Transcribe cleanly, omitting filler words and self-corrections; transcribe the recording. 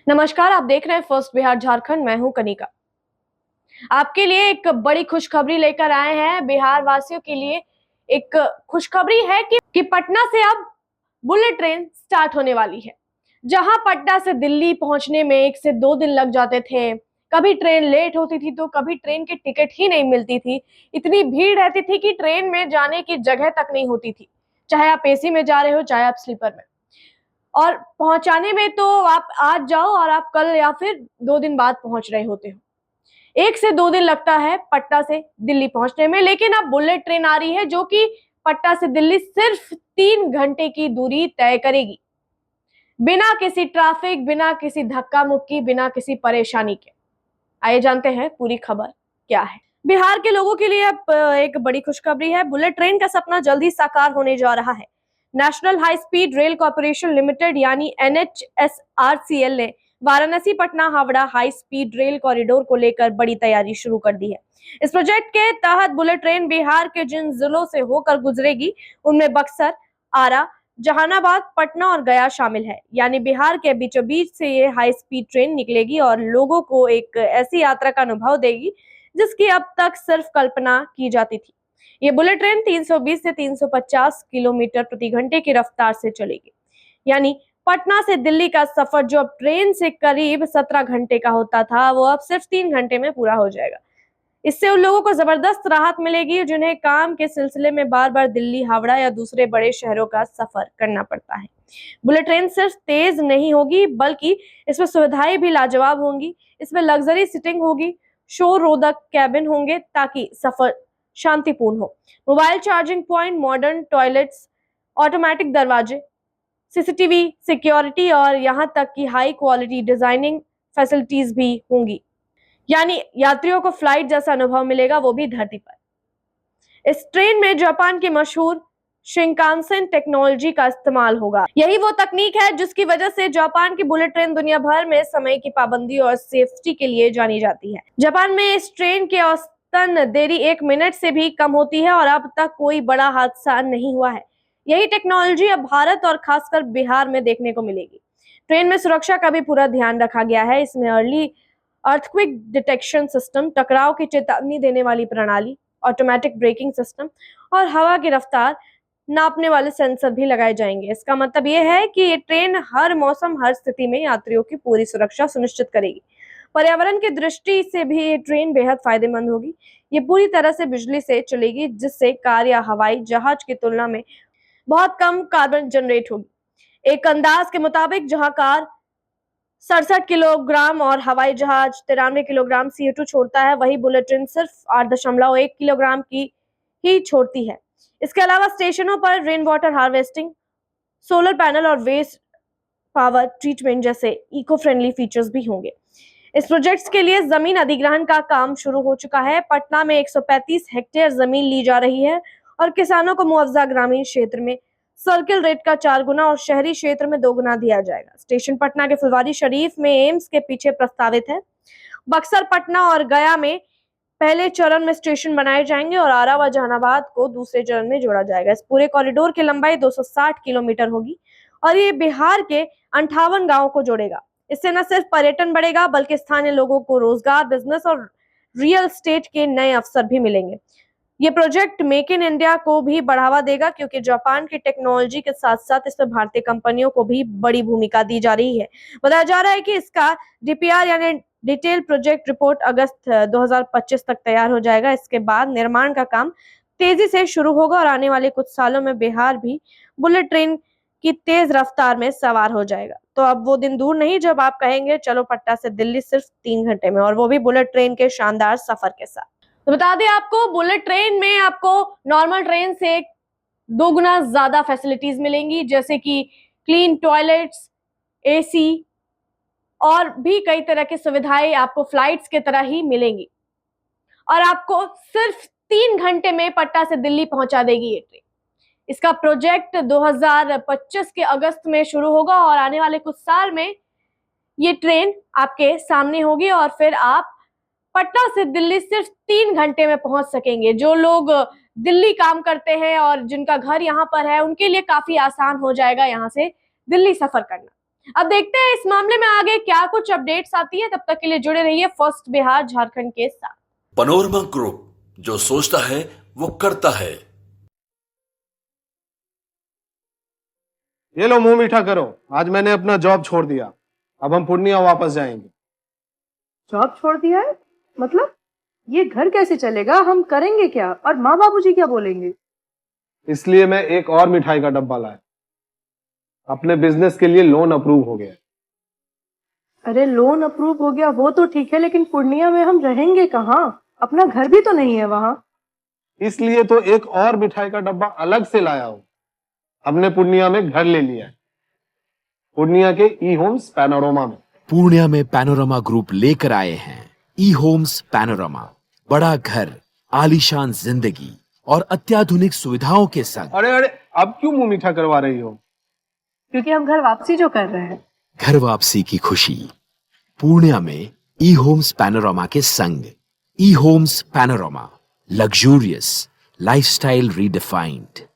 नमस्कार, आप देख रहे हैं फर्स्ट बिहार झारखंड। मैं हूं कनिका। आपके लिए एक बड़ी खुशखबरी लेकर आए हैं। बिहार वासियों के लिए एक खुशखबरी है कि पटना से अब बुलेट ट्रेन स्टार्ट होने वाली है। जहां पटना से दिल्ली पहुंचने में 1 से 2 दिन लग जाते थे, कभी ट्रेन लेट होती थी तो कभी ट्रेन की टिकट ही नहीं मिलती थी। इतनी भीड़ रहती थी कि ट्रेन में जाने की जगह तक नहीं होती थी, चाहे आप एसी में जा रहे हो चाहे आप स्लीपर में। और पहुंचाने में तो आप आज जाओ और आप कल या फिर 2 दिन बाद पहुंच रहे होते हो। 1 से 2 दिन लगता है पटना से दिल्ली पहुंचने में, लेकिन अब बुलेट ट्रेन आ रही है जो कि पटना से दिल्ली सिर्फ 3 घंटे की दूरी तय करेगी, बिना किसी ट्रैफिक, बिना किसी धक्का मुक्की, बिना किसी परेशानी के। आइए जानते हैं पूरी खबर क्या है। बिहार के लोगों के लिए अब एक बड़ी खुशखबरी है। बुलेट ट्रेन का सपना जल्द ही साकार होने जा रहा है। National high speed rail corporation limited यानी NHSRCL ने Varanasi Patna Howrah high speed rail corridor को लेकर बड़ी तैयारी शुरू कर दी है। इस प्रोजेक्ट के तहत बुलेट ट्रेन बिहार के जिन जिलों से होकर गुजरेगी उनमें बक्सर, आरा, जहानाबाद, पटना और गया शामिल है। यानी बिहार के बीचों बीच से ये हाई स्पीड ट्रेन निकलेगी और लोगों को एक ऐसी यात्रा का अनुभव देगी जिसकी अब तक सिर्फ कल्पना की जाती थी। ये बुलेट ट्रेन 320 से 350 किलोमीटर प्रति घंटे की रफ्तार से चलेगी। यानी पटना से दिल्ली का सफर जो अब ट्रेन से करीब 17 घंटे का होता था, वो अब सिर्फ 3 घंटे में पूरा हो जाएगा। इससे उन लोगों को जबरदस्त राहत मिलेगी जिन्हें काम के सिलसिले में बार बार दिल्ली, हावड़ा या दूसरे बड़े शहरों का सफर करना पड़ता है। बुलेट ट्रेन सिर्फ तेज नहीं होगी बल्कि इसमें सुविधाएं भी लाजवाब होंगी। इसमें लग्जरी सीटिंग होगी, शोर रोधक कैबिन होंगे ताकि सफर शांतिपूर्ण हो। Mobile charging point, modern toilets, automatic दरवाजे, सीसीटीवी सिक्योरिटी और यहाँ तक कि हाई क्वालिटी डिजाइनिंग फैसिलिटीज भी होंगी। यानी यात्रियों को फ्लाइट जैसा अनुभव मिलेगा, वो भी धरती पर। इस ट्रेन में जापान की मशहूर शिंकानसेन टेक्नोलॉजी का इस्तेमाल होगा। यही वो तकनीक है जिसकी वजह से जापान की बुलेट ट्रेन दुनिया भर में समय की पाबंदी और सेफ्टी के लिए जानी जाती है। जापान में इस ट्रेन के औसतन देरी 1 मिनट से भी कम होती है और अब तक कोई बड़ा हादसा नहीं हुआ है। यही टेक्नोलॉजी अब भारत और खासकर बिहार में देखने को मिलेगी। ट्रेन में सुरक्षा का भी पूरा ध्यान रखा गया है। इसमें अर्ली अर्थक्वेक डिटेक्शन सिस्टम, टकराव की चेतावनी देने वाली प्रणाली, ऑटोमेटिक ब्रेकिंग सिस्टम और हवा की रफ्तार नापने वाले सेंसर भी लगाए जाएंगे। इसका मतलब ये है कि ये ट्रेन हर मौसम, हर स्थिति में यात्रियों की पूरी सुरक्षा सुनिश्चित करेगी। पर्यावरण की दृष्टि से भी ये ट्रेन बेहद फायदेमंद होगी। ये पूरी तरह से बिजली से चलेगी, जिससे कार या हवाई जहाज की तुलना में बहुत कम कार्बन जनरेट होगी। एक अंदाज के मुताबिक जहां कार 67 किलोग्राम और हवाई जहाज 93 किलोग्राम CO2 छोड़ता है, वही बुलेट ट्रेन सिर्फ 8.1 किलोग्राम की ही छोड़ती है। इसके अलावा स्टेशनों पर rain water harvesting, solar panel और वेस्ट पावर ट्रीटमेंट जैसे इको फ्रेंडली फीचर्स भी होंगे। इस प्रोजेक्ट के लिए जमीन अधिग्रहण का काम शुरू हो चुका है। पटना में 135 हेक्टेयर जमीन ली जा रही है और किसानों को मुआवजा ग्रामीण क्षेत्र में सर्किल रेट का 4 गुना और शहरी क्षेत्र में 2 गुना दिया जाएगा। स्टेशन पटना के फुलवारी शरीफ में एम्स के पीछे प्रस्तावित है। बक्सर, पटना और गया में पहले चरण में स्टेशन बनाए जाएंगे और आरा व जहानाबाद को दूसरे चरण में जोड़ा जाएगा। इस पूरे कॉरिडोर की लंबाई 260 किलोमीटर होगी और ये बिहार के 58 गांवों को जोड़ेगा। इससे न सिर्फ पर्यटन बढ़ेगा बल्कि स्थानीय लोगों को रोजगार, बिजनेस और रियल एस्टेट के नए अवसर भी मिलेंगे। ये प्रोजेक्ट मेक इन इंडिया को भी बढ़ावा देगा क्योंकि जापान की टेक्नोलॉजी के साथ साथ इसमें भारतीय कंपनियों को भी बड़ी भूमिका दी जा रही है। बताया जा रहा है कि इसका DPR यानी डिटेल प्रोजेक्ट रिपोर्ट अगस्त 2025 तक तैयार हो जाएगा। इसके बाद निर्माण का काम तेजी से शुरू होगा और आने वाले कुछ सालों में बिहार भी बुलेट ट्रेन की तेज रफ्तार में सवार हो जाएगा। तो अब वो दिन दूर नहीं जब आप कहेंगे चलो पटना से दिल्ली सिर्फ 3 घंटे में, और वो भी बुलेट ट्रेन के शानदार सफर के साथ। तो बता दें आपको, बुलेट ट्रेन में आपको नॉर्मल ट्रेन से 2 गुना ज्यादा फैसिलिटीज मिलेंगी, जैसे कि क्लीन टॉयलेट्स, AC और भी कई तरह की सुविधाएं आपको फ्लाइट्स के तरह ही मिलेंगी। और आपको सिर्फ 3 घंटे में पटना से दिल्ली पहुंचा देगी ये ट्रेन। इसका प्रोजेक्ट 2025 के अगस्त में शुरू होगा और आने वाले कुछ साल में ये ट्रेन आपके सामने होगी और फिर आप पटना से दिल्ली सिर्फ 3 घंटे में पहुंच सकेंगे। जो लोग दिल्ली काम करते हैं और जिनका घर यहाँ पर है, उनके लिए काफी आसान हो जाएगा यहाँ से दिल्ली सफर करना। अब देखते हैं इस मामले में आगे क्या कुछ अपडेट्स आती है। तब तक के लिए जुड़े रहिए फर्स्ट बिहार झारखंड के साथ। पैनोरमा ग्रुप, जो सोचता है वो करता है। ये लो मुंह मीठा करो, आज मैंने अपना जॉब छोड़ दिया। अब हम पूर्णिया वापस जाएंगे। जॉब छोड़ दिया है? मतलब ये घर कैसे चलेगा? हम करेंगे क्या? और माँ बाबूजी क्या बोलेंगे? इसलिए मैं एक और मिठाई का डब्बा लाया। अपने बिजनेस के लिए लोन अप्रूव हो गया। अरे लोन अप्रूव हो गया वो तो ठीक है, लेकिन पूर्णिया में हम रहेंगे कहाँ? अपना घर भी तो नहीं है वहाँ। इसलिए तो एक और मिठाई का डब्बा अलग से लाया हूँ। हमने पूर्णिया में घर ले लिया है, पूर्णिया के ई होम्स पैनोरमा में। पूर्णिया में पैनोरमा ग्रुप लेकर आए हैं ई होम्स पैनोरमा। बड़ा घर, आलीशान जिंदगी और अत्याधुनिक सुविधाओं के संग। अरे अरे, अब क्यों मुंह मीठा करवा रही हो? क्योंकि हम घर वापसी जो कर रहे हैं। घर वापसी की खुशी पूर्णिया में ई होम्स पैनोरमा के संग। E homes panorama, luxurious lifestyle redefined.